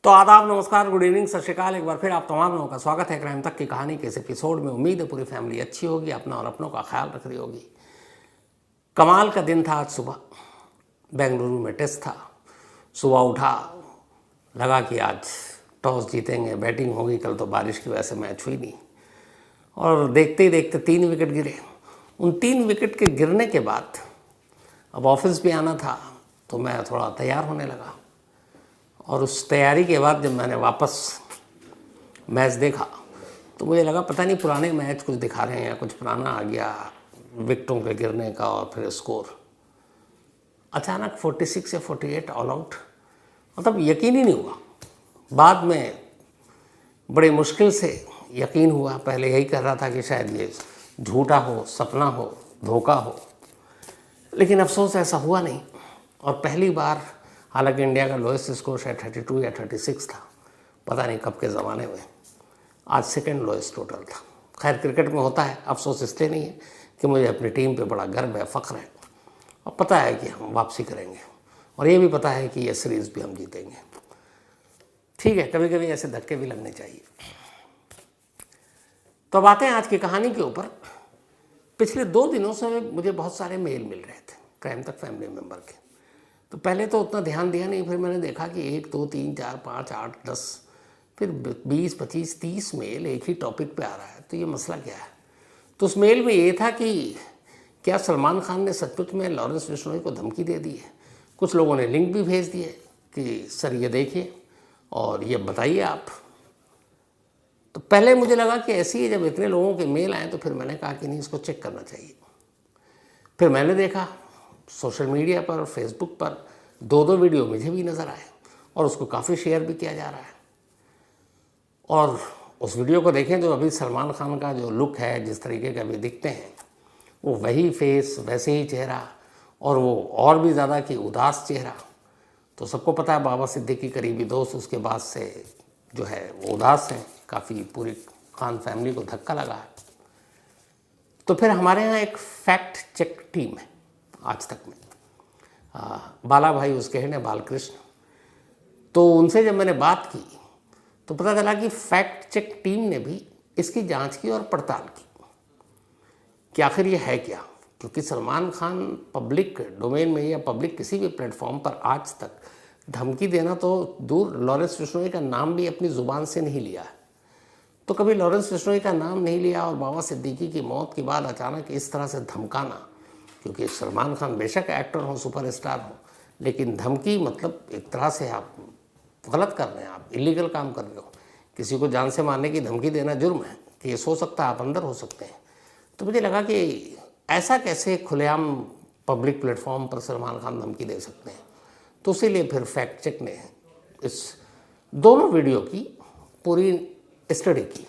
तो आदाब, नमस्कार, गुड इवनिंग, सत श्रीकाल। एक बार फिर आप तमाम लोगों का स्वागत है क्राइम तक की कहानी के इस एपिसोड में। उम्मीद है पूरी फैमिली अच्छी होगी, अपना और अपनों का ख्याल रख रही होगी। कमाल का दिन था आज सुबह। बेंगलुरु में टेस्ट था। सुबह उठा, लगा कि आज टॉस जीतेंगे, बैटिंग होगी। कल तो बारिश की वजह से मैच हुई नहीं और देखते ही देखते 3 विकेट गिरे। उन 3 विकेट के गिरने के बाद अब ऑफिस भी आना था, तो मैं थोड़ा तैयार होने लगा। और उस तैयारी के बाद जब मैंने वापस मैच देखा तो मुझे लगा पता नहीं पुराने मैच कुछ दिखा रहे हैं या कुछ पुराना आ गया विकेटों के गिरने का और फिर स्कोर। अचानक 46 या 48 ऑल आउट, मतलब यकीन ही नहीं हुआ। बाद में बड़ी मुश्किल से यकीन हुआ। पहले यही कर रहा था कि शायद ये झूठा हो, सपना हो, धोखा हो, लेकिन अफसोस ऐसा हुआ नहीं। और पहली बार, हालांकि इंडिया का लोएस्ट स्कोर शायद 32 या 36 था, पता नहीं कब के ज़माने में, आज सेकंड लोएस्ट टोटल था। खैर, क्रिकेट में होता है। अफसोस इसलिए नहीं है कि मुझे अपनी टीम पे बड़ा गर्व है, फ़ख्र है, और पता है कि हम वापसी करेंगे, और ये भी पता है कि ये सीरीज़ भी हम जीतेंगे। ठीक है, कभी कभी ऐसे धक्के भी लगने चाहिए। तो अब आते हैं आज की कहानी के ऊपर। पिछले 2 दिनों से मुझे बहुत सारे मेल मिल रहे थे क्राइम तक फैमिली मेम्बर के। तो पहले तो उतना ध्यान दिया नहीं, फिर मैंने देखा कि 1, 2, 3, 4, 5, 8, 10, फिर 20, 25, 30 मेल एक ही टॉपिक पे आ रहा है। तो ये मसला क्या है? तो उस मेल में ये था कि क्या सलमान खान ने सचमुच में लॉरेंस बिश्नोई को धमकी दे दी है। कुछ लोगों ने लिंक भी भेज दिए कि सर ये देखिए और ये बताइए आप। तो पहले मुझे लगा कि ऐसे ही जब इतने लोगों के मेल आए तो फिर मैंने कहा कि नहीं, इसको चेक करना चाहिए। फिर मैंने देखा सोशल मीडिया पर, फेसबुक पर 2-2 वीडियो मुझे भी नज़र आए और उसको काफ़ी शेयर भी किया जा रहा है। और उस वीडियो को देखें तो अभी सलमान खान का जो लुक है, जिस तरीके के अभी दिखते हैं, वो वही फेस, वैसे ही चेहरा, और वो और भी ज़्यादा कि उदास चेहरा। तो सबको पता है बाबा सिद्दीकी करीबी दोस्त उसके बाद से जो है वो उदास हैं। काफ़ी पूरी खान फैमिली को धक्का लगा है। तो फिर हमारे यहाँ एक फैक्ट चेक टीम है आज तक में, बाला भाई उसके हैं, बालकृष्ण। तो उनसे जब मैंने बात की तो पता चला कि फैक्ट चेक टीम ने भी इसकी जांच की और पड़ताल की कि आखिर ये है क्या। क्योंकि सलमान खान पब्लिक डोमेन में या पब्लिक किसी भी प्लेटफॉर्म पर आज तक धमकी देना तो दूर, लॉरेंस बिश्नोई का नाम भी अपनी ज़ुबान से नहीं लिया है। तो कभी लॉरेंस बिश्नोई का नाम नहीं लिया और बाबा सिद्दीकी की मौत के बाद अचानक इस तरह से धमकाना, क्योंकि सलमान खान बेशक एक्टर हो, सुपरस्टार हो, लेकिन धमकी मतलब एक तरह से आप गलत कर रहे हैं, आप इलीगल काम कर रहे हो। किसी को जान से मारने की धमकी देना जुर्म है, केस हो सकता है, आप अंदर हो सकते हैं। तो मुझे लगा कि ऐसा कैसे खुलेआम पब्लिक प्लेटफॉर्म पर सलमान खान धमकी दे सकते हैं। तो इसीलिए फिर फैक्ट चेक ने इस दोनों वीडियो की पूरी स्टडी की।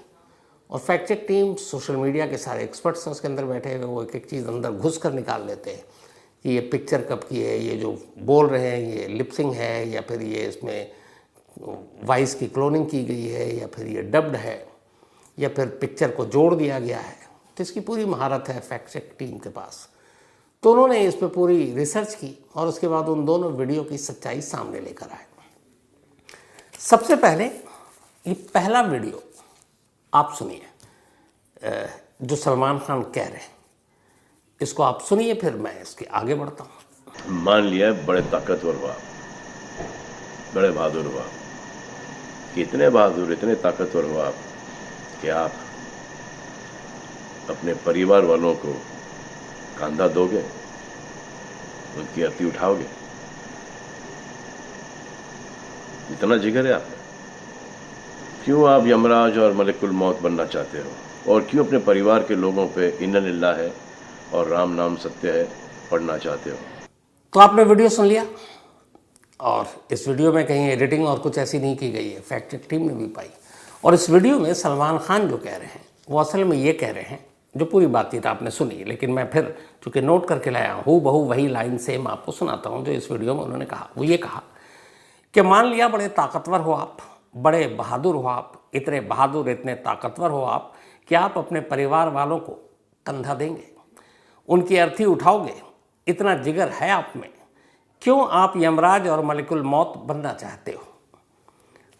और fact check team social media के सारे एक्सपर्ट्स हैं उसके अंदर बैठे हुए, वो एक एक चीज़ अंदर घुस कर निकाल लेते हैं कि ये पिक्चर कब की है, ये जो बोल रहे हैं ये लिपसिंग है, या फिर ये इसमें वॉइस की क्लोनिंग की गई है, या फिर ये डब्ड है, या फिर पिक्चर को जोड़ दिया गया है। तो इसकी पूरी महारत है फैक्ट चेक टीम के पास। तो उन्होंने इस पर पूरी रिसर्च की और उसके बाद उन दोनों वीडियो की सच्चाई सामने लेकर आए। सबसे पहले ये पहला वीडियो आप सुनिए, जो सलमान खान कह रहे हैं, इसको आप सुनिए, फिर मैं इसके आगे बढ़ता हूँ। मान लिया बड़े ताकतवर बाप, बड़े बहादुर बाप, कितने बहादुर, इतने ताकतवर बाप कि आप अपने परिवार वालों को कंधा दोगे, उनकी अर्थी उठाओगे। इतना जिगर है आप में। क्यों आप यमराज और मलिकुल मौत बनना चाहते हो, और क्यों अपने परिवार के लोगों पे इन्ना लिल्लाह है और राम नाम सत्य है पढ़ना चाहते हो। तो आपने वीडियो सुन लिया, और इस वीडियो में कहीं एडिटिंग और कुछ ऐसी नहीं की गई है, फैक्ट चेक टीम ने भी पाई। और इस वीडियो में सलमान खान जो कह रहे हैं वो असल में ये कह रहे हैं, जो पूरी बातचीत आपने सुनी, लेकिन मैं फिर चूँकि नोट करके लाया हूँ बहू वही लाइन सेम आपको सुनाता हूँ जो इस वीडियो में उन्होंने कहा। वो ये कहा कि मान लिया बड़े ताकतवर हो आप, बड़े बहादुर हो आप, इतने बहादुर, इतने ताकतवर हो आप कि आप अपने परिवार वालों को कंधा देंगे, उनकी अर्थी उठाओगे, इतना जिगर है आप में। क्यों आप यमराज और मलिकुल मौत बनना चाहते हो?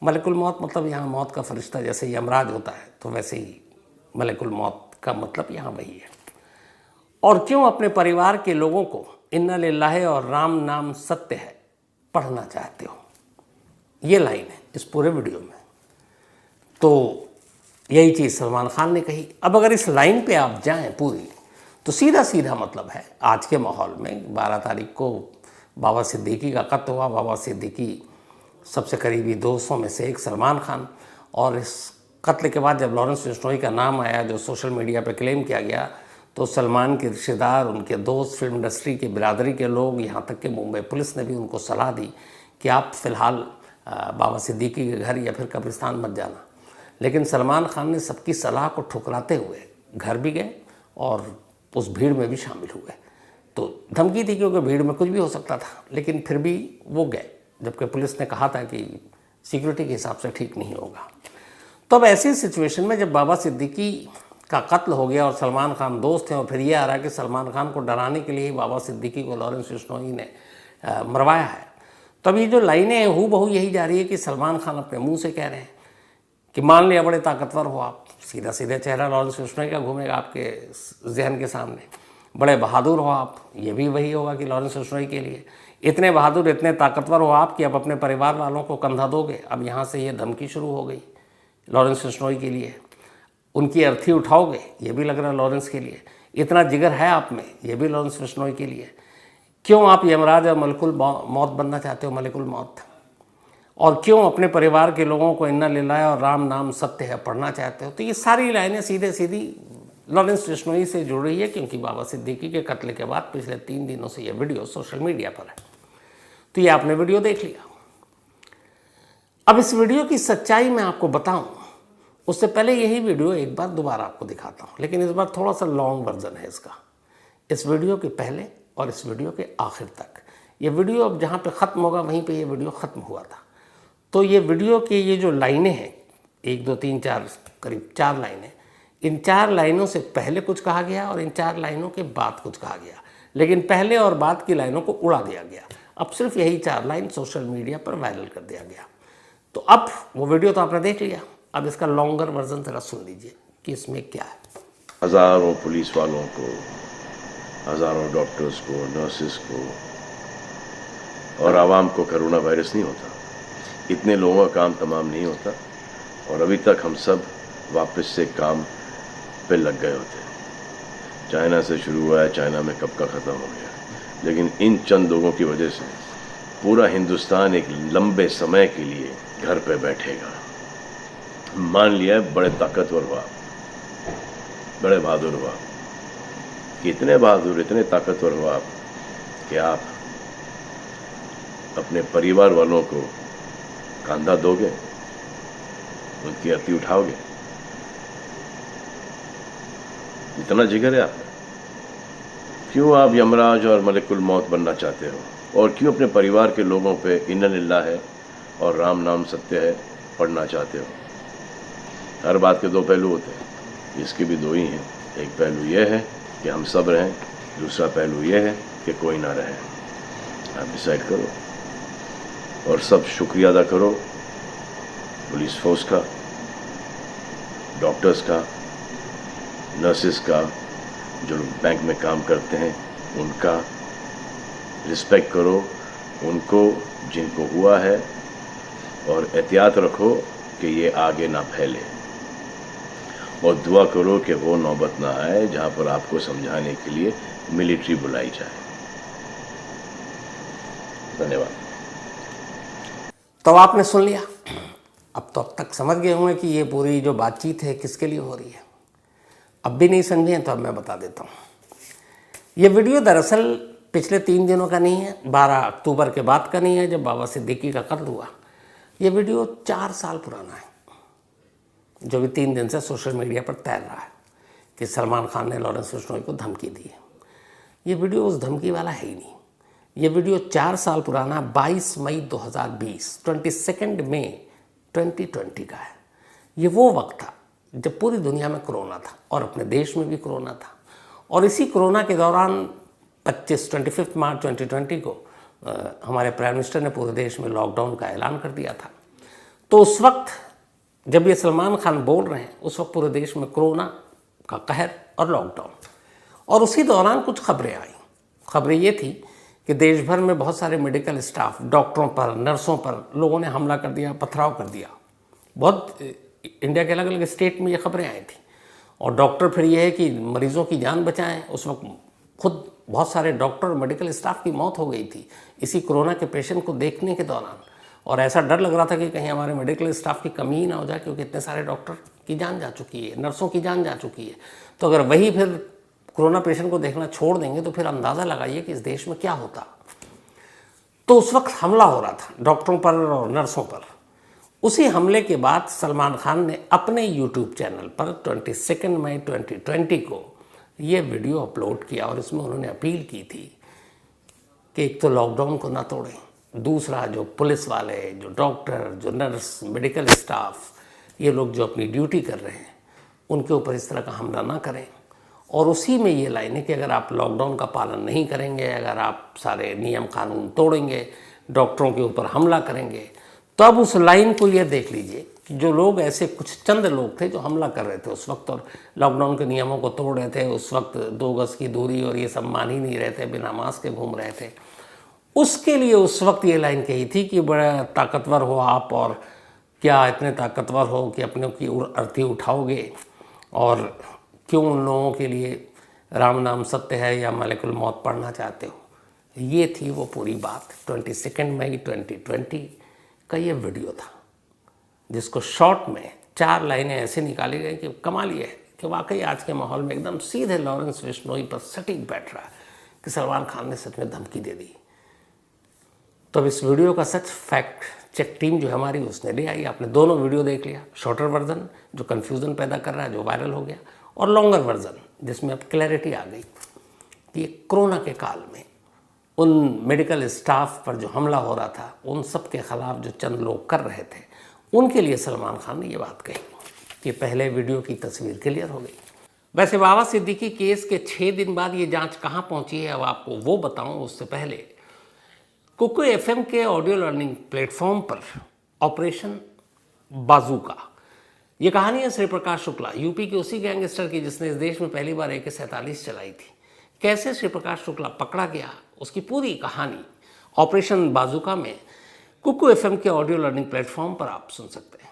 मलकुल मौत मतलब यहाँ मौत का फरिश्ता जैसे यमराज होता है, तो वैसे ही मलकुल मौत का मतलब यहाँ वही है। और क्यों अपने परिवार के लोगों को इन्ना लिल्लाहि और राम नाम सत्य है पढ़ना चाहते हो, ये लाइन है इस पूरे वीडियो में। तो यही चीज़ सलमान खान ने कही। अब अगर इस लाइन पे आप जाएं पूरी, तो सीधा सीधा मतलब है आज के माहौल में 12 तारीख को बाबा सिद्दीकी का कत्ल हुआ। बाबा सिद्दीकी सबसे करीबी दोस्तों में से एक सलमान खान, और इस कत्ल के बाद जब लॉरेंस बिश्नोई का नाम आया जो सोशल मीडिया पे क्लेम किया गया, तो सलमान के रिश्तेदार, उनके दोस्त, फिल्म इंडस्ट्री के बिरादरी के लोग, यहाँ तक कि मुंबई पुलिस ने भी उनको सलाह दी कि आप फ़िलहाल बाबा सिद्दीकी के घर या फिर कब्रिस्तान मत जाना। लेकिन सलमान खान ने सबकी सलाह को ठुकराते हुए घर भी गए और उस भीड़ में भी शामिल हुए। तो धमकी थी क्योंकि भीड़ में कुछ भी हो सकता था, लेकिन फिर भी वो गए, जबकि पुलिस ने कहा था कि सिक्योरिटी के हिसाब से ठीक नहीं होगा। तो अब ऐसी सिचुएशन में जब बाबा सिद्दीकी का कत्ल हो गया और सलमान खान दोस्त हैं, और फिर ये आ रहा है कि सलमान खान को डराने के लिए ही बाबा सिद्दीकी को लॉरेंस बिश्नोई ने मरवाया है, तब ये जो लाइनें हैं हूबहू यही जा रही है कि सलमान खान अपने मुंह से कह रहे हैं कि मान लिया बड़े ताकतवर हो आप, सीधा सीधा चेहरा लॉरेंस बिश्नोई का घूमेगा आपके जहन के सामने। बड़े बहादुर हो आप, ये भी वही होगा कि लॉरेंस बिश्नोई के लिए इतने बहादुर, इतने ताकतवर हो आप कि अब अपने परिवार वालों को कंधा दोगे। अब यहाँ से ये धमकी शुरू हो गई लॉरेंस बिश्नोई के लिए। उनकी अर्थी उठाओगे, ये भी लग रहा है लॉरेंस के लिए। इतना जिगर है आप में, ये भी लॉरेंस बिश्नोई के लिए। क्यों आप यमराज और मलकुल मौत बनना चाहते हो, मलकुल मौत? और क्यों अपने परिवार के लोगों को इन्ना लिल्लाहि और राम नाम सत्य है पढ़ना चाहते हो? तो ये सारी लाइनें सीधे सीधी लॉरेंस बिश्नोई से जुड़ रही है, क्योंकि बाबा सिद्दीकी के कत्ल के बाद पिछले 3 दिनों से ये वीडियो सोशल मीडिया पर है। तो ये आपने वीडियो देख लिया। अब इस वीडियो की सच्चाई मैं आपको बताऊं उससे पहले यही वीडियो एक बार दोबारा आपको दिखाता हूं, लेकिन इस बार थोड़ा सा लॉन्ग वर्जन है इसका। इस वीडियो के पहले और इस वीडियो के आखिर तक, ये वीडियो अब जहाँ पे ख़त्म होगा वहीं पे ये वीडियो ख़त्म हुआ था। तो ये वीडियो के ये जो लाइनें हैं, 1 2 3 4 करीब 4 लाइनें, इन 4 लाइनों से पहले कुछ कहा गया और इन 4 लाइनों के बाद कुछ कहा गया, लेकिन पहले और बाद की लाइनों को उड़ा दिया गया। अब सिर्फ यही 4 लाइन सोशल मीडिया पर वायरल कर दिया गया। तो अब वो वीडियो तो आपने देख लिया, अब इसका लॉन्गर वर्जन ज़रा सुन लीजिए कि इसमें क्या है। हज़ारों पुलिस वालों को, हज़ारों डॉक्टर्स को, नर्सेस को और आवाम को कोरोना वायरस नहीं होता, इतने लोगों का काम तमाम नहीं होता, और अभी तक हम सब वापस से काम पे लग गए होते। चाइना से शुरू हुआ है, चाइना में कब का ख़त्म हो गया, लेकिन इन चंद लोगों की वजह से पूरा हिंदुस्तान एक लंबे समय के लिए घर पे बैठेगा। मान लिया है बड़े ताकतवर हुआ, बड़े बहादुर हुआ, कितने बहादुर, इतने ताकतवर हुआ आप कि आप अपने परिवार वालों को कंधा दोगे, उनकी अर्थी उठाओगे। इतना जिगर है आप में। क्यों आप यमराज और मलकुल मौत बनना चाहते हो, और क्यों अपने परिवार के लोगों पे इन्ना लिल्लाहि और राम नाम सत्य है पढ़ना चाहते हो? हर बात के 2 पहलू होते हैं, इसके भी 2 ही हैं। एक पहलू यह है कि हम सब रहें, दूसरा पहलू यह है कि कोई ना रहे। आप डिसाइड करो, और सब शुक्रिया अदा करो पुलिस फोर्स का, डॉक्टर्स का, नर्सेस का, जो लोग बैंक में काम करते हैं उनका रिस्पेक्ट करो, उनको जिनको हुआ है, और एहतियात रखो कि ये आगे ना फैले, और दुआ करो कि वो नौबत ना आए जहाँ पर आपको समझाने के लिए मिलिट्री बुलाई जाए। धन्यवाद। तो आपने सुन लिया। अब तक समझ गए होंगे कि ये पूरी जो बातचीत है किसके लिए हो रही है। अब भी नहीं समझे तो अब मैं बता देता हूँ। ये वीडियो दरअसल पिछले 3 दिनों का नहीं है, 12 अक्टूबर के बाद का नहीं है जब बाबा सिद्दीकी का कत्ल हुआ। ये वीडियो 4 साल पुराना है, जो भी 3 दिन से सोशल मीडिया पर तैर रहा है कि सलमान खान ने लॉरेंस बिश्नोई को धमकी दी है। ये वीडियो उस धमकी वाला है ही नहीं। ये वीडियो 4 साल पुराना 22 मई 2020 22 मई 2020 का है। ये वो वक्त था जब पूरी दुनिया में कोरोना था और अपने देश में भी कोरोना था, और इसी कोरोना के दौरान 25 मार्च 2020 को हमारे प्राइम मिनिस्टर ने पूरे देश में लॉकडाउन का ऐलान कर दिया था। तो उस वक्त जब ये सलमान खान बोल रहे हैं, उस वक्त पूरे देश में कोरोना का कहर और लॉकडाउन, और उसी दौरान कुछ खबरें आई। खबरें ये थी कि देश भर में बहुत सारे मेडिकल स्टाफ, डॉक्टरों पर, नर्सों पर लोगों ने हमला कर दिया, पथराव कर दिया। बहुत इंडिया के अलग अलग स्टेट में ये खबरें आई थी। और डॉक्टर फिर ये है कि मरीजों की जान बचाएं। उस वक्त खुद बहुत सारे डॉक्टर और मेडिकल स्टाफ की मौत हो गई थी इसी कोरोना के पेशेंट को देखने के दौरान। और ऐसा डर लग रहा था कि कहीं हमारे मेडिकल स्टाफ की कमी ही ना हो जाए, क्योंकि इतने सारे डॉक्टर की जान जा चुकी है, नर्सों की जान जा चुकी है। तो अगर वही फिर कोरोना पेशेंट को देखना छोड़ देंगे तो फिर अंदाज़ा लगाइए कि इस देश में क्या होता। तो उस वक्त हमला हो रहा था डॉक्टरों पर और नर्सों पर। उसी हमले के बाद सलमान खान ने अपने यूट्यूब चैनल पर 22 मई 2020 को ये वीडियो अपलोड किया और इसमें उन्होंने अपील की थी कि एक तो लॉकडाउन को ना तोड़ें, दूसरा जो पुलिस वाले, जो डॉक्टर, जो नर्स, मेडिकल स्टाफ, ये लोग जो अपनी ड्यूटी कर रहे हैं उनके ऊपर इस तरह का हमला ना करें। और उसी में ये लाइन है कि अगर आप लॉकडाउन का पालन नहीं करेंगे, अगर आप सारे नियम कानून तोड़ेंगे, डॉक्टरों के ऊपर हमला करेंगे, तो अब उस लाइन को ये देख लीजिए कि जो लोग ऐसे कुछ चंद लोग थे जो हमला कर रहे थे उस वक्त और लॉकडाउन के नियमों को तोड़ रहे थे, उस वक्त 2 गज की दूरी और ये सब मान ही नहीं रहे थे, बिना मास्क के घूम रहे थे, उसके लिए उस वक्त ये लाइन कही थी कि बड़ा ताकतवर हो आप, और क्या इतने ताकतवर हो कि अपने की अर्थी उठाओगे, और क्यों उन लोगों के लिए राम नाम सत्य है या मलिकुल मौत पढ़ना चाहते हो। ये थी वो पूरी बात। 22 मई 2020 का ये वीडियो था, जिसको शॉर्ट में 4 लाइनें ऐसे निकाली गई कि कमाल ये है कि वाकई आज के माहौल में एकदम सीधे लॉरेंस बिश्नोई पर सटीक बैठ रहा है कि सलमान खान ने सच में धमकी दे दी। तो अब इस वीडियो का सच फैक्ट चेक टीम जो हमारी उसने ले आई। आपने दोनों वीडियो देख लिया, शॉर्टर वर्जन जो कन्फ्यूज़न पैदा कर रहा है, जो वायरल हो गया, और लॉन्गर वर्जन जिसमें अब क्लैरिटी आ गई कि कोरोना के काल में उन मेडिकल स्टाफ पर जो हमला हो रहा था, उन सब के ख़िलाफ़ जो चंद लोग कर रहे थे, उनके लिए सलमान खान ने ये बात कही कि पहले वीडियो की तस्वीर क्लियर हो गई। वैसे बाबा सिद्दीकी केस के 6 दिन बाद ये जांच कहाँ पहुँची है अब आपको वो बताऊँ, उससे पहले कुकू FM के ऑडियो लर्निंग प्लेटफॉर्म पर ऑपरेशन बाजूका, ये कहानी है श्री प्रकाश शुक्ला, यूपी के उसी गैंगस्टर की जिसने इस देश में पहली बार AK-47 चलाई थी। कैसे श्री प्रकाश शुक्ला पकड़ा गया, उसकी पूरी कहानी ऑपरेशन बाजूका में कुकू FM के ऑडियो लर्निंग प्लेटफॉर्म पर आप सुन सकते हैं।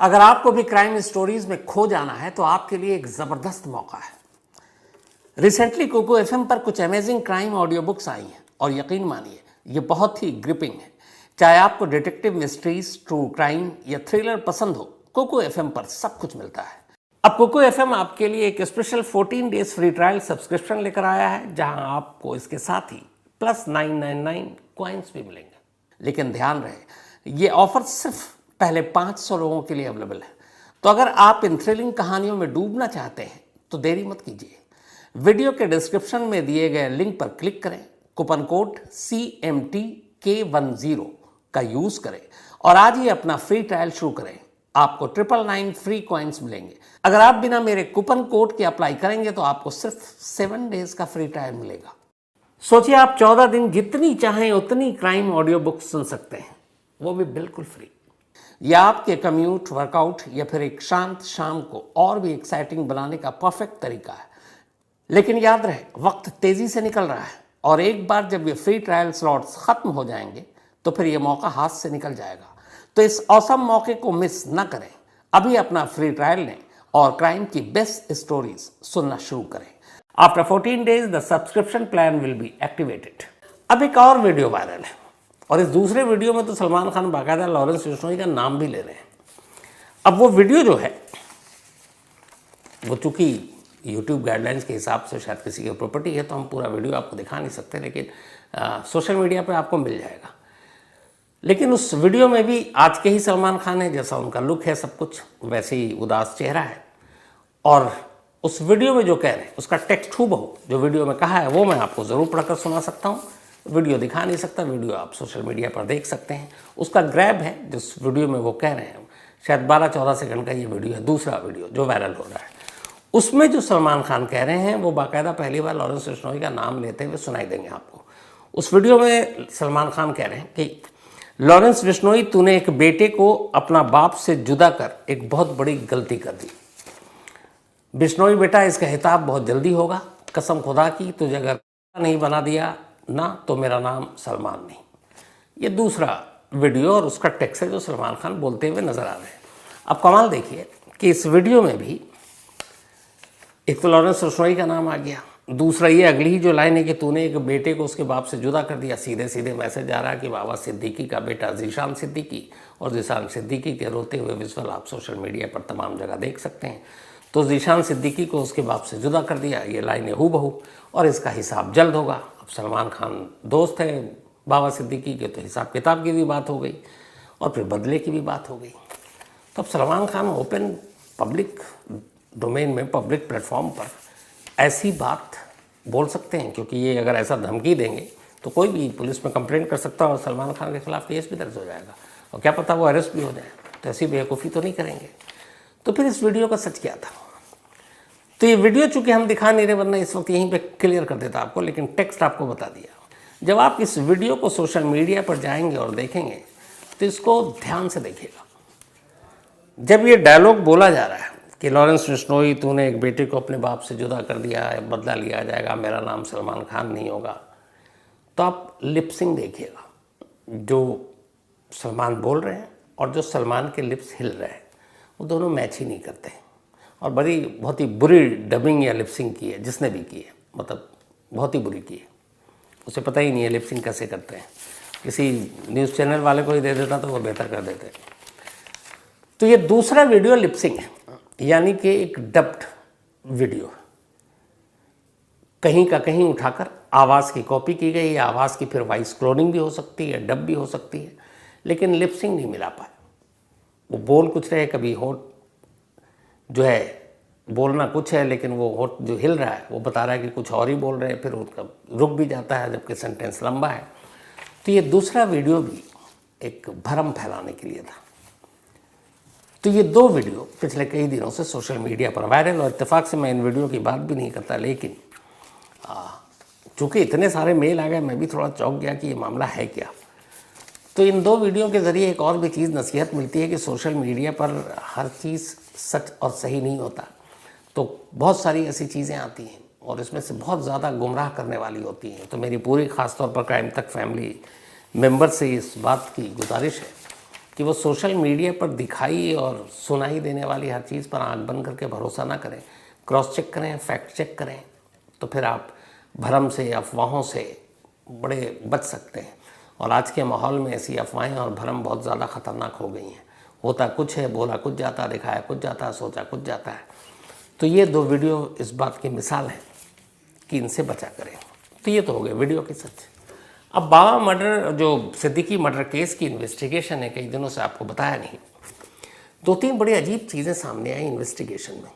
अगर आपको भी क्राइम स्टोरीज में खो जाना है तो आपके लिए एक ज़बरदस्त मौका है। रिसेंटली कुकू FM पर कुछ amazing crime audio books I हैं और यकीन मानिए ये बहुत ही ग्रिपिंग है। चाहे आपको डिटेक्टिव मिस्ट्रीज, ट्रू क्राइम या थ्रिलर पसंद हो, कुकू FM पर सब कुछ मिलता है। अब कुकू FM आपके लिए एक special 14 days free trial subscription लेकर आया है, जहां आपको इसके साथ ही प्लस 999 कॉइन्स भी मिलेंगे। लेकिन ध्यान रहे, ये ऑफर सिर्फ पहले 500 लोगों के लिए अवेलेबल है। तो अगर आप इन थ्रिलिंग कहानियों में डूबना चाहते हैं तो देरी मत कीजिए। वीडियो के डिस्क्रिप्शन में दिए गए लिंक पर क्लिक करें, कूपन कोड CMTK10 का यूज़ करें और आज ही अपना फ्री ट्रायल शुरू करें। आपको 999 फ्री कॉइन्स मिलेंगे। अगर आप बिना मेरे कूपन कोड के अप्लाई करेंगे तो आपको सिर्फ 7 डेज का फ्री ट्रायल मिलेगा। सोचिए, आप 14 दिन जितनी चाहें उतनी क्राइम ऑडियो बुक सुन सकते हैं, वो भी बिल्कुल फ्री। यह आपके कम्यूट, वर्कआउट या फिर एक शांत शाम को और भी एक्साइटिंग बनाने का परफेक्ट तरीका है। लेकिन याद रहे, वक्त तेजी से निकल रहा है और एक बार जब ये फ्री ट्रायल स्लॉट्स खत्म हो जाएंगे तो फिर ये मौका हाथ से निकल जाएगा। तो इस औसम मौके को मिस न करें। अभी अपना फ्री ट्रायल लें और क्राइम की बेस्ट स्टोरीज सुनना शुरू करें। After 14 days the subscription plan will be activated. अब एक और वीडियो वायरल है और इस दूसरे वीडियो में तो सलमान खान बाकायदा लॉरेंस बिश्नोई का नाम भी ले रहे हैं। अब वो वीडियो जो है वो चूँकि यूट्यूब गाइडलाइंस के हिसाब से शायद किसी की प्रॉपर्टी है तो हम पूरा वीडियो आपको दिखा नहीं सकते, लेकिन सोशल मीडिया पे आपको मिल जाएगा। लेकिन उस वीडियो में भी आज के ही सलमान खान है, जैसा उनका लुक है, सब कुछ वैसे ही उदास चेहरा है। और उस वीडियो में जो कह रहे हैं उसका टेक्स्ट हूबहू जो वीडियो में कहा है वो मैं आपको ज़रूर पढ़कर सुना सकता हूँ। वीडियो दिखा नहीं सकता, वीडियो आप सोशल मीडिया पर देख सकते हैं। उसका ग्रैब है जिस वीडियो में वो कह रहे हैं, शायद 12-14 सेकंड का ये वीडियो है, दूसरा वीडियो जो वायरल हो रहा है। उसमें जो सलमान खान कह रहे हैं वो बाकायदा पहली बार लॉरेंस बिश्नोई का नाम लेते हुए सुनाई देंगे आपको। उस वीडियो में सलमान खान कह रहे हैं कि लॉरेंस बिश्नोई, तूने एक बेटे को अपना बाप से जुदा कर एक बहुत बड़ी गलती कर दी। बिश्नोई बेटा, इसका हिसाब बहुत जल्दी होगा। कसम खुदा की, तुझे अगर नहीं बना दिया ना तो मेरा नाम सलमान नहीं। ये दूसरा वीडियो और उसका टेक्स्ट है जो सलमान खान बोलते हुए नजर आ रहे हैं। अब कमाल देखिए कि इस वीडियो में भी एक तो लॉरेंस बिश्नोई का नाम आ गया, दूसरा ये अगली ही जो लाइन है कि तूने एक बेटे को उसके बाप से जुदा कर दिया। सीधे सीधे मैसेज आ रहा है कि बाबा सिद्दीकी का बेटा ज़ीशान सिद्दीकी, और ज़ीशान सिद्दीकी के रोते हुए विजुअल आप सोशल मीडिया पर तमाम जगह देख सकते हैं। तो ज़ीशान सिद्दीकी को उसके बाप से जुदा कर दिया, ये लाइनें हूबहू, और इसका हिसाब जल्द होगा। अब सलमान खान दोस्त हैं बाबा सिद्दीकी के, तो हिसाब किताब की भी बात हो गई और फिर बदले की भी बात हो गई। तो अब Salman Khan open public domain में, पब्लिक प्लेटफॉर्म पर ऐसी बात बोल सकते हैं, क्योंकि ये अगर ऐसा धमकी देंगे तो कोई भी पुलिस में कंप्लेंट कर सकता है और सलमान खान के खिलाफ केस भी दर्ज हो जाएगा, और क्या पता वो अरेस्ट भी हो जाए। तो ऐसी बेवकूफ़ी तो नहीं करेंगे। तो फिर इस वीडियो का सच क्या था? तो ये वीडियो चूंकि हम दिखा नहीं रहे, वरना इस वक्त यहीं पे क्लियर कर देता आपको, लेकिन टेक्स्ट आपको बता दिया। जब आप इस वीडियो को सोशल मीडिया पर जाएंगे और देखेंगे तो इसको ध्यान से देखिएगा। जब ये डायलॉग बोला जा रहा है कि लॉरेंस बिश्नोई, तूने एक बेटे को अपने बाप से जुदा कर दिया है, बदला लिया जाएगा, मेरा नाम सलमान खान नहीं होगा, तो आप लिपसिंग देखिएगा। जो सलमान बोल रहे हैं और जो सलमान के लिप्स हिल रहे हैं, वो दोनों मैच ही नहीं करते हैं। और बहुत ही बुरी डबिंग या लिपसिंग की है जिसने भी की है, मतलब बहुत ही बुरी की है। उसे पता ही नहीं है लिपसिंग कैसे करते हैं। किसी न्यूज़ चैनल वाले को ही दे देता तो वो बेहतर कर देते। तो ये दूसरा वीडियो लिपसिंग है, यानी कि एक डब्ड वीडियो, कहीं का कहीं उठाकर आवाज़ की कॉपी की गई है। आवाज़ की फिर वॉइस क्लोनिंग भी हो सकती है, डब भी हो सकती है, लेकिन लिपसिंग नहीं मिला पाए। वो बोल कुछ रहे, कभी होठ जो है बोलना कुछ है, लेकिन वो होठ जो हिल रहा है वो बता रहा है कि कुछ और ही बोल रहे हैं, फिर उनका रुक भी जाता है जबकि सेंटेंस लंबा है। तो ये दूसरा वीडियो भी एक भ्रम फैलाने के लिए था। तो ये दो वीडियो पिछले कई दिनों से सोशल मीडिया पर वायरल, और इत्तेफाक से मैं इन वीडियो की बात भी नहीं करता, लेकिन चूँकि इतने सारे मेल आ गए, मैं भी थोड़ा चौंक गया कि ये मामला है क्या। तो इन दो वीडियो के ज़रिए एक और भी चीज़ नसीहत मिलती है कि सोशल मीडिया पर हर चीज़ सच और सही नहीं होता। तो बहुत सारी ऐसी चीज़ें आती हैं और इसमें से बहुत ज़्यादा गुमराह करने वाली होती हैं। तो मेरी पूरी ख़ास तौर पर क्राइम तक फैमिली मेंबर से इस बात की गुजारिश है कि वो सोशल मीडिया पर दिखाई और सुनाई देने वाली हर चीज़ पर आंख बंद करके भरोसा ना करें, क्रॉस चेक करें, फैक्ट चेक करें, तो फिर आप भ्रम से, अफवाहों से बड़े बच सकते हैं। और आज के माहौल में ऐसी अफवाहें और भ्रम बहुत ज़्यादा ख़तरनाक हो गई हैं। होता कुछ है, बोला कुछ जाता, दिखाया कुछ जाता, सोचा कुछ जाता है। तो ये दो वीडियो इस बात की मिसाल है कि इनसे बचा करें। तो ये तो हो गए वीडियो की सच। अब बाबा मर्डर, जो सिद्दीकी मर्डर केस की इन्वेस्टिगेशन है, कई दिनों से आपको बताया नहीं, दो तीन बड़ी अजीब चीज़ें सामने आई इन्वेस्टिगेशन में।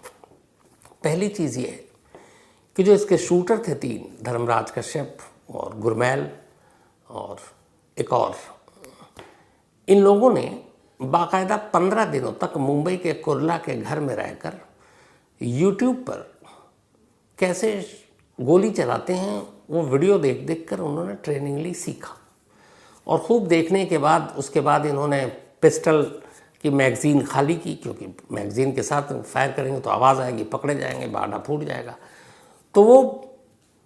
पहली चीज़ ये है कि जो इसके शूटर थे तीन, धर्मराज कश्यप और गुरमैल और एक और, इन लोगों ने बाकायदा 15 दिनों तक मुंबई के कुर्ला के घर में रहकर यूट्यूब पर कैसे गोली चलाते हैं वो वीडियो देख देख कर उन्होंने ट्रेनिंग ली, सीखा। और खूब देखने के बाद उसके बाद इन्होंने पिस्टल की मैगज़ीन खाली की, क्योंकि मैगज़ीन के साथ फायर करेंगे तो आवाज़ आएगी, पकड़े जाएंगे, बाड़ा फूट जाएगा। तो वो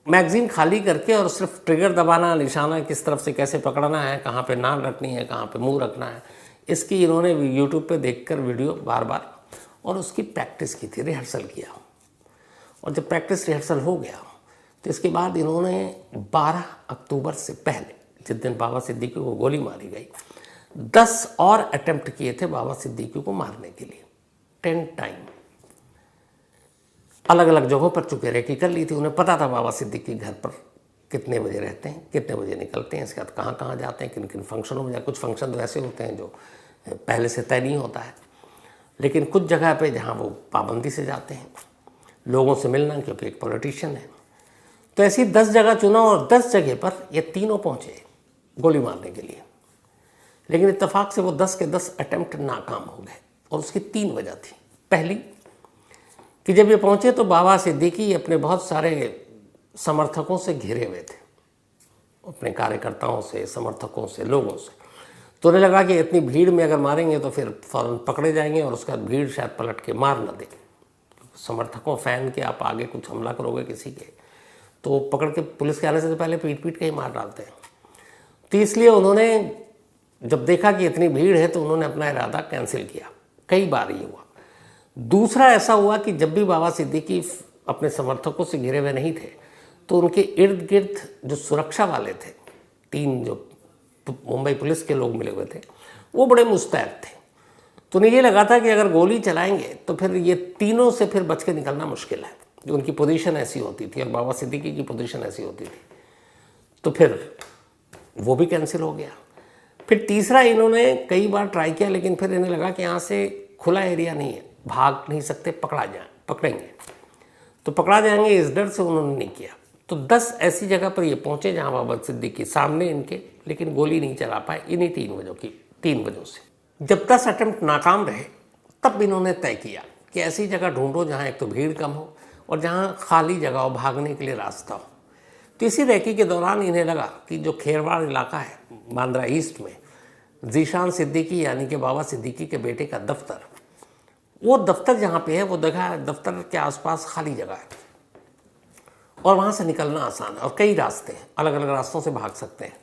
मैगज़ीन खाली करके और सिर्फ ट्रिगर दबाना, निशाना किस तरफ से कैसे पकड़ना है, कहाँ पे नाक रखनी है, कहाँ पे मुंह रखना है, इसकी इन्होंने यूट्यूब पे देखकर वीडियो बार बार, और उसकी प्रैक्टिस की थी, रिहर्सल किया। और जब प्रैक्टिस रिहर्सल हो गया तो इसके बाद इन्होंने 12 अक्टूबर से पहले, जिस दिन बाबा सिद्दीकी को गोली मारी गई, 10 और अटेम्प्ट किए थे बाबा सिद्दीकी को मारने के लिए। 10 टाइम अलग अलग जगहों पर चुके रेकी कर ली थी। उन्हें पता था बाबा सिद्दीकी घर पर कितने बजे रहते हैं, कितने बजे निकलते हैं, इसके बाद कहाँ कहाँ जाते हैं, किन किन फंक्शनों में। कुछ फंक्शन तो ऐसे होते हैं जो पहले से तय नहीं होता है, लेकिन कुछ जगह पे जहाँ वो पाबंदी से जाते हैं, लोगों से मिलना, क्योंकि एक पॉलिटिशियन है। तो ऐसी 10 जगह चुना और 10 जगह पर ये तीनों पहुँचे गोली मारने के लिए। लेकिन इत्तेफाक से वो 10 के 10 अटेम्प्ट नाकाम हो गए, और उसकी 3 वजह थी। पहली कि जब ये पहुँचे तो बाबा सिद्दीकी अपने बहुत सारे समर्थकों से घिरे हुए थे, अपने कार्यकर्ताओं से, समर्थकों से, लोगों से। तो उन्हें लगा कि इतनी भीड़ में अगर मारेंगे तो फिर फ़ौरन पकड़े जाएंगे और उसके बाद भीड़ शायद पलट के मार न दे। समर्थकों फैन के आप आगे कुछ हमला करोगे किसी के तो पकड़ के पुलिस के आने से पहले पीट पीट के ही मार डालते हैं। तो इसलिए उन्होंने जब देखा कि इतनी भीड़ है तो उन्होंने अपना इरादा कैंसिल किया। कई बार ये हुआ। दूसरा ऐसा हुआ कि जब भी बाबा सिद्दीकी अपने समर्थकों से घिरे हुए नहीं थे तो उनके इर्द गिर्द जो सुरक्षा वाले थे, 3 जो मुंबई पुलिस के लोग मिले हुए थे, वो बड़े मुस्तैद थे। तो उन्हें ये लगा था कि अगर गोली चलाएंगे तो फिर ये तीनों से फिर बच के निकलना मुश्किल है। जो उनकी पोजीशन ऐसी होती थी और बाबा सिद्दीकी की पोजीशन ऐसी होती थी, तो फिर वो भी कैंसिल हो गया। फिर तीसरा इन्होंने कई बार ट्राई किया, लेकिन फिर इन्हें लगा कि यहाँ से खुला एरिया नहीं है, भाग नहीं सकते, पकड़ेंगे तो पकड़ा जाएंगे, इस डर से उन्होंने नहीं किया। तो 10 ऐसी जगह पर ये पहुँचे जहाँ बाबा सिद्दीकी सामने इनके, लेकिन गोली नहीं चला पाए इन्हीं 3 वजहों से। जब 10 अटेम्प्ट नाकाम रहे तब इन्होंने तय किया कि ऐसी जगह ढूंढो जहाँ एक तो भीड़ कम हो और जहाँ खाली जगह हो, भागने के लिए रास्ता हो। तो इसी रैकी के दौरान इन्हें लगा कि जो खेरवाड़ इलाका है बांद्रा ईस्ट में, जीशान सिद्दीकी यानी कि बाबा सिद्दीकी के बेटे का दफ्तर, वो दफ्तर जहाँ पे है वो जगह, दफ्तर के आसपास खाली जगह है और वहाँ से निकलना आसान है और कई रास्ते हैं, अलग अलग रास्तों से भाग सकते हैं।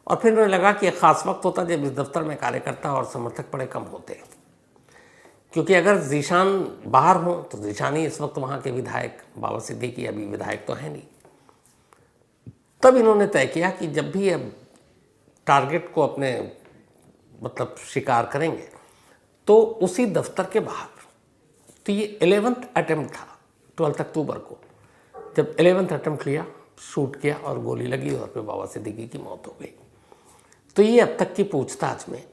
और फिर उन्हें लगा कि एक ख़ास वक्त होता जब इस दफ्तर में कार्यकर्ता और समर्थक बड़े कम होते हैं, क्योंकि अगर जीशान बाहर हो तो जीशान ही इस वक्त वहाँ के विधायक, बाबा सिद्दीकी अभी विधायक तो है नहीं। तब इन्होंने तय किया कि जब भी अब टारगेट को अपने मतलब शिकार करेंगे तो उसी दफ्तर के बाहर। तो ये 11th अटेम्प्ट था 12 अक्टूबर को, जब 11th अटेम्प्ट लिया, शूट किया और गोली लगी और फिर बाबा सिद्दीकी की मौत हो गई। तो ये अब तक की पूछताछ में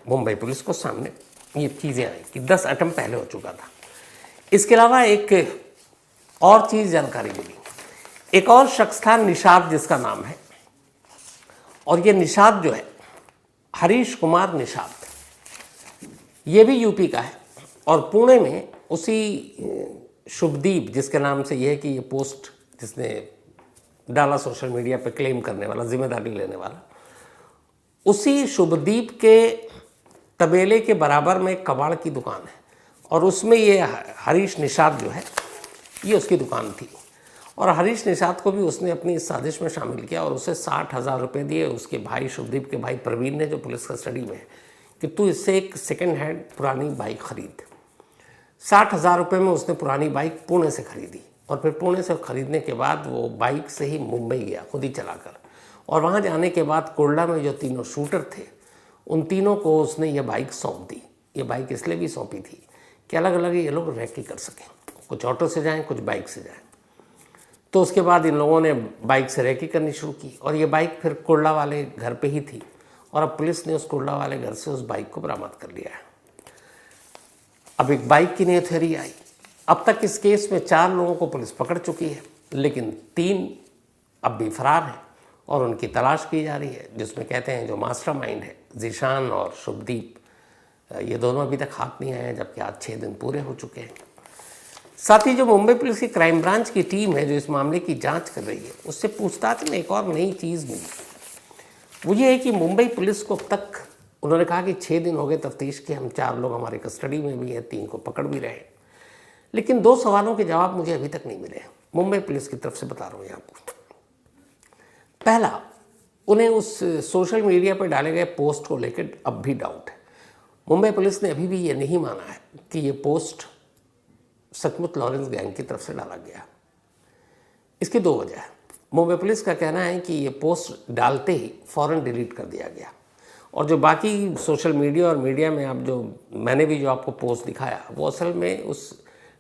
मुंबई पुलिस को सामने ये चीज़ें आई कि 10 अटेम्प्ट पहले हो चुका था। इसके अलावा एक और चीज़ जानकारी मिली, एक और शख्स था निषाद जिसका नाम है, और ये निषाद जो है हरीश कुमार निषाद, ये भी यूपी का है और पुणे में उसी शुभदीप जिसके नाम से ये है कि ये पोस्ट जिसने डाला सोशल मीडिया पे क्लेम करने वाला, जिम्मेदारी लेने वाला, उसी शुभदीप के तबेले के बराबर में कबाड़ की दुकान है और उसमें ये हरीश निषाद जो है ये उसकी दुकान थी। और हरीश निषाद को भी उसने अपनी इस साजिश में शामिल किया और उसे 60,000 रुपये दिए उसके भाई शुभदीप के भाई प्रवीण ने, जो पुलिस कस्टडी में है, कि तू इससे एक सेकेंड हैंड पुरानी बाइक खरीद। 60,000 रुपये में उसने पुरानी बाइक पुणे से खरीदी और फिर पुणे से खरीदने के बाद वो बाइक से ही मुंबई गया खुद ही चलाकर, और वहाँ जाने के बाद कुर्ला में जो तीनों शूटर थे उन तीनों को उसने ये बाइक सौंप दी। ये बाइक इसलिए भी सौंपी थी कि अलग अलग ये लोग रैकी कर सकें, कुछ ऑटो से जाएं, कुछ बाइक से जाएं। तो उसके बाद इन लोगों ने बाइक से रैकी करनी शुरू की और ये बाइक फिर कुर्ला वाले घर पे ही थी और अब पुलिस ने उस कुर्ला वाले घर से उस बाइक को बरामद कर लिया है। अब एक बाइक की नई थ्योरी आई। अब तक इस केस में 4 लोगों को पुलिस पकड़ चुकी है, लेकिन 3 अब भी फरार हैं और उनकी तलाश की जा रही है, जिसमें कहते हैं जो मास्टरमाइंड है जीशान और शुभदीप, ये दोनों अभी तक हाथ नहीं आए हैं, जबकि आज 6 दिन पूरे हो चुके हैं। साथ ही जो मुंबई पुलिस की क्राइम ब्रांच की टीम है जो इस मामले की जांच कर रही है, उससे पूछताछ में एक और नई चीज़ मिली। वो ये है कि मुंबई पुलिस को अब तक उन्होंने कहा कि 6 दिन हो गए तफ्तीश के, हम 4 लोग हमारे कस्टडी में भी हैं, 3 को पकड़ भी रहे, लेकिन 2 सवालों के जवाब मुझे अभी तक नहीं मिले। मुंबई पुलिस की तरफ से बता रहा हूँ यहाँ पर। पहला, उन्हें उस सोशल मीडिया पर डाले गए पोस्ट को लेकर अब भी डाउट है। मुंबई पुलिस ने अभी भी ये नहीं माना है कि ये पोस्ट सचमुच लॉरेंस गैंग की तरफ से डाला गया। इसकी 2 वजह है। मुंबई पुलिस का कहना है कि ये पोस्ट डालते ही फ़ौरन डिलीट कर दिया गया, और जो बाकी सोशल मीडिया और मीडिया में आप जो मैंने भी जो आपको पोस्ट दिखाया, वो असल में उस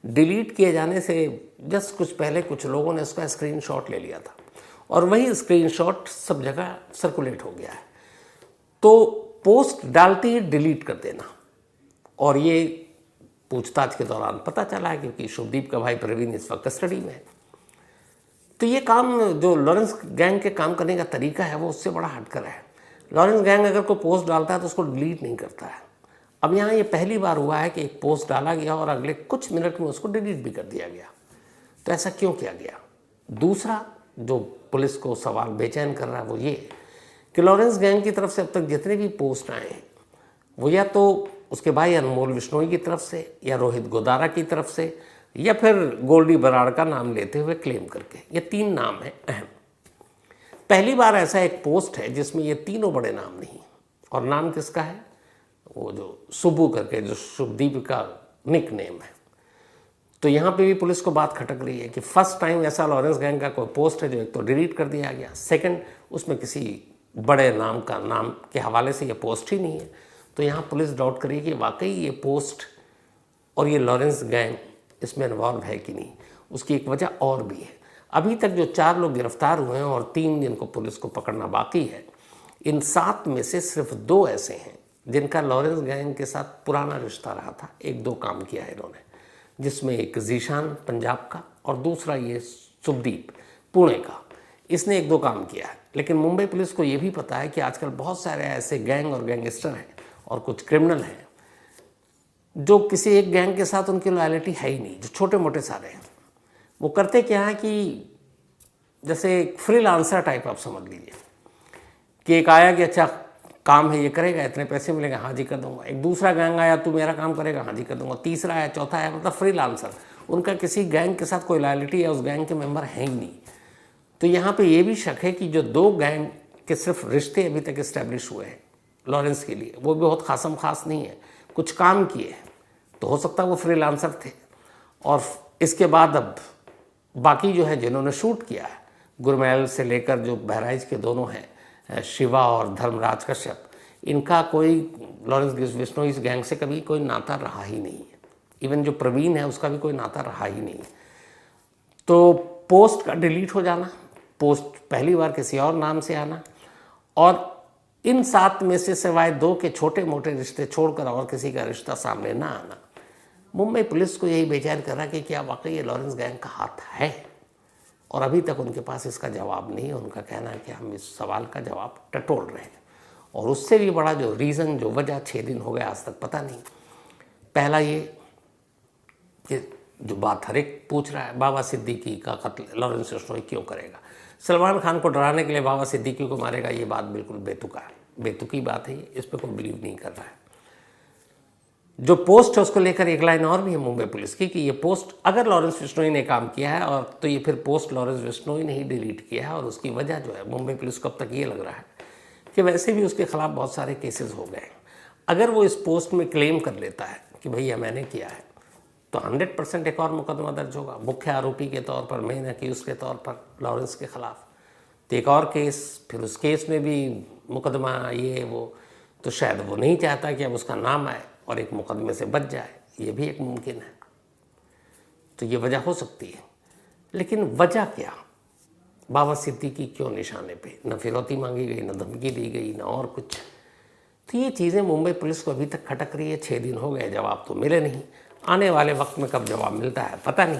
डिलीट किए जाने से जस्ट कुछ पहले कुछ लोगों ने उसका स्क्रीनशॉट ले लिया था और वही स्क्रीनशॉट सब जगह सर्कुलेट हो गया है। तो पोस्ट डालते ही डिलीट कर देना, और ये पूछताछ के दौरान पता चला है क्योंकि शुभदीप का भाई प्रवीण इस वक्त कस्टडी में है। तो ये काम जो लॉरेंस गैंग के काम करने का तरीका है वो उससे बड़ा हटकर है। लॉरेंस गैंग अगर कोई पोस्ट डालता है तो उसको डिलीट नहीं करता है। अब यहाँ ये पहली बार हुआ है कि एक पोस्ट डाला गया और अगले कुछ मिनट में उसको डिलीट भी कर दिया गया। तो ऐसा क्यों किया गया? दूसरा जो पुलिस को सवाल बेचैन कर रहा है वो ये कि लॉरेंस गैंग की तरफ से अब तक जितने भी पोस्ट आए हैं वो या तो उसके भाई अनमोल बिश्नोई की तरफ से, या रोहित गोदारा की तरफ से, या फिर गोल्डी बराड़ का नाम लेते हुए क्लेम करके। ये 3 नाम हैं अहम। पहली बार ऐसा एक पोस्ट है जिसमें ये तीनों बड़े नाम नहीं, और नाम किसका है? वो जो सुब्बू करके, जो शुभदीप का निक नेम है। तो यहाँ पे भी पुलिस को बात खटक रही है कि फर्स्ट टाइम ऐसा लॉरेंस गैंग का कोई पोस्ट है जो एक तो डिलीट कर दिया गया, सेकंड उसमें किसी बड़े नाम का नाम के हवाले से ये पोस्ट ही नहीं है। तो यहाँ पुलिस डाउट करी कि वाकई ये पोस्ट और ये लॉरेंस गैंग इसमें इन्वॉल्व है कि नहीं। उसकी एक वजह और भी है। अभी तक जो 4 लोग गिरफ्तार हुए हैं और 3 जिनको पुलिस को पकड़ना बाकी है, इन 7 में से सिर्फ 2 ऐसे हैं जिनका लॉरेंस गैंग के साथ पुराना रिश्ता रहा था। 1-2 काम किया है इन्होंने, जिसमें एक जीशान पंजाब का और दूसरा ये शुभदीप पुणे का। इसने 1-2 काम किया है। लेकिन मुंबई पुलिस को ये भी पता है कि आजकल बहुत सारे ऐसे गैंग और गैंगस्टर हैं और कुछ क्रिमिनल हैं जो किसी एक गैंग के साथ उनकी लॉयल्टी है ही नहीं, जो छोटे मोटे सारे हैं। वो करते क्या है कि जैसे एक फ्रीलांसर टाइप आप समझ लीजिए कि एक आया कि अच्छा काम है, ये करेगा, इतने पैसे मिलेंगे, हाँ जी कर दूंगा। एक दूसरा गैंग आया, तू मेरा काम करेगा, हाँ जी कर दूंगा। तीसरा आया, चौथा आया, मतलब फ्रीलांसर। उनका किसी गैंग के साथ कोई लॉयल्टी है, उस गैंग के मेंबर हैं ही नहीं। तो यहाँ पे ये भी शक है कि जो 2 गैंग के सिर्फ रिश्ते अभी तक इस्टेब्लिश हुए हैं लॉरेंस के लिए, वो भी बहुत खासम खास नहीं है, कुछ काम किए हैं। तो हो सकता है वो फ्रीलांसर थे। और इसके बाद अब बाकी जो है जिन्होंने शूट किया है, गुरमैल से लेकर जो बहराइच के दोनों हैं, शिवा और धर्मराज कश्यप, इनका कोई लॉरेंस बिश्नोई इस गैंग से कभी कोई नाता रहा ही नहीं है। इवन जो प्रवीण है उसका भी कोई नाता रहा ही नहीं। तो पोस्ट का डिलीट हो जाना, पोस्ट पहली बार किसी और नाम से आना, और इन 7 में से सिवाय 2 के छोटे मोटे रिश्ते छोड़कर और किसी का रिश्ता सामने ना आना, मुंबई पुलिस को यही बेचैन कर रहा कि क्या वाकई ये लॉरेंस गैंग का हाथ है। और अभी तक उनके पास इसका जवाब नहीं है। उनका कहना है कि हम इस सवाल का जवाब टटोल रहे हैं। और उससे भी बड़ा जो रीज़न, जो वजह 6 दिन हो गए आज तक पता नहीं। पहला ये कि जो बात हर एक पूछ रहा है, बाबा सिद्दीकी का कत्ल लॉरेंस बिश्नोई क्यों करेगा? सलमान खान को डराने के लिए बाबा सिद्दीकी को मारेगा, ये बात बिल्कुल बेतुकी बात है। इस पर कोई बिलीव नहीं कर रहा है। जो पोस्ट है उसको लेकर एक लाइन और भी है मुंबई पुलिस की कि ये पोस्ट अगर लॉरेंस बिश्नोई ने काम किया है और तो ये फिर पोस्ट लॉरेंस बिश्नोई ने ही डिलीट किया है। और उसकी वजह जो है मुंबई पुलिस को अब तक ये लग रहा है कि वैसे भी उसके खिलाफ बहुत सारे केसेस हो गए। अगर वो इस पोस्ट में क्लेम कर लेता है कि भैया मैंने किया है, तो 100% एक और मुकदमा दर्ज होगा मुख्य आरोपी के तौर पर, मेन एक्यूज के तौर पर लॉरेंस के खिलाफ। तो एक और केस, फिर उस केस में भी मुकदमा ये वो, तो शायद वो नहीं चाहता कि अब उसका नाम आए और एक मुकदमे से बच जाए। ये भी एक मुमकिन है। तो ये वजह हो सकती है। लेकिन वजह क्या? बाबा सिद्दीकी क्यों निशाने पे? न फिरौती मांगी गई, न धमकी दी गई, न और कुछ। तो ये चीज़ें मुंबई पुलिस को अभी तक खटक रही है। 6 दिन हो गए, जवाब तो मिले नहीं। आने वाले वक्त में कब जवाब मिलता है पता नहीं।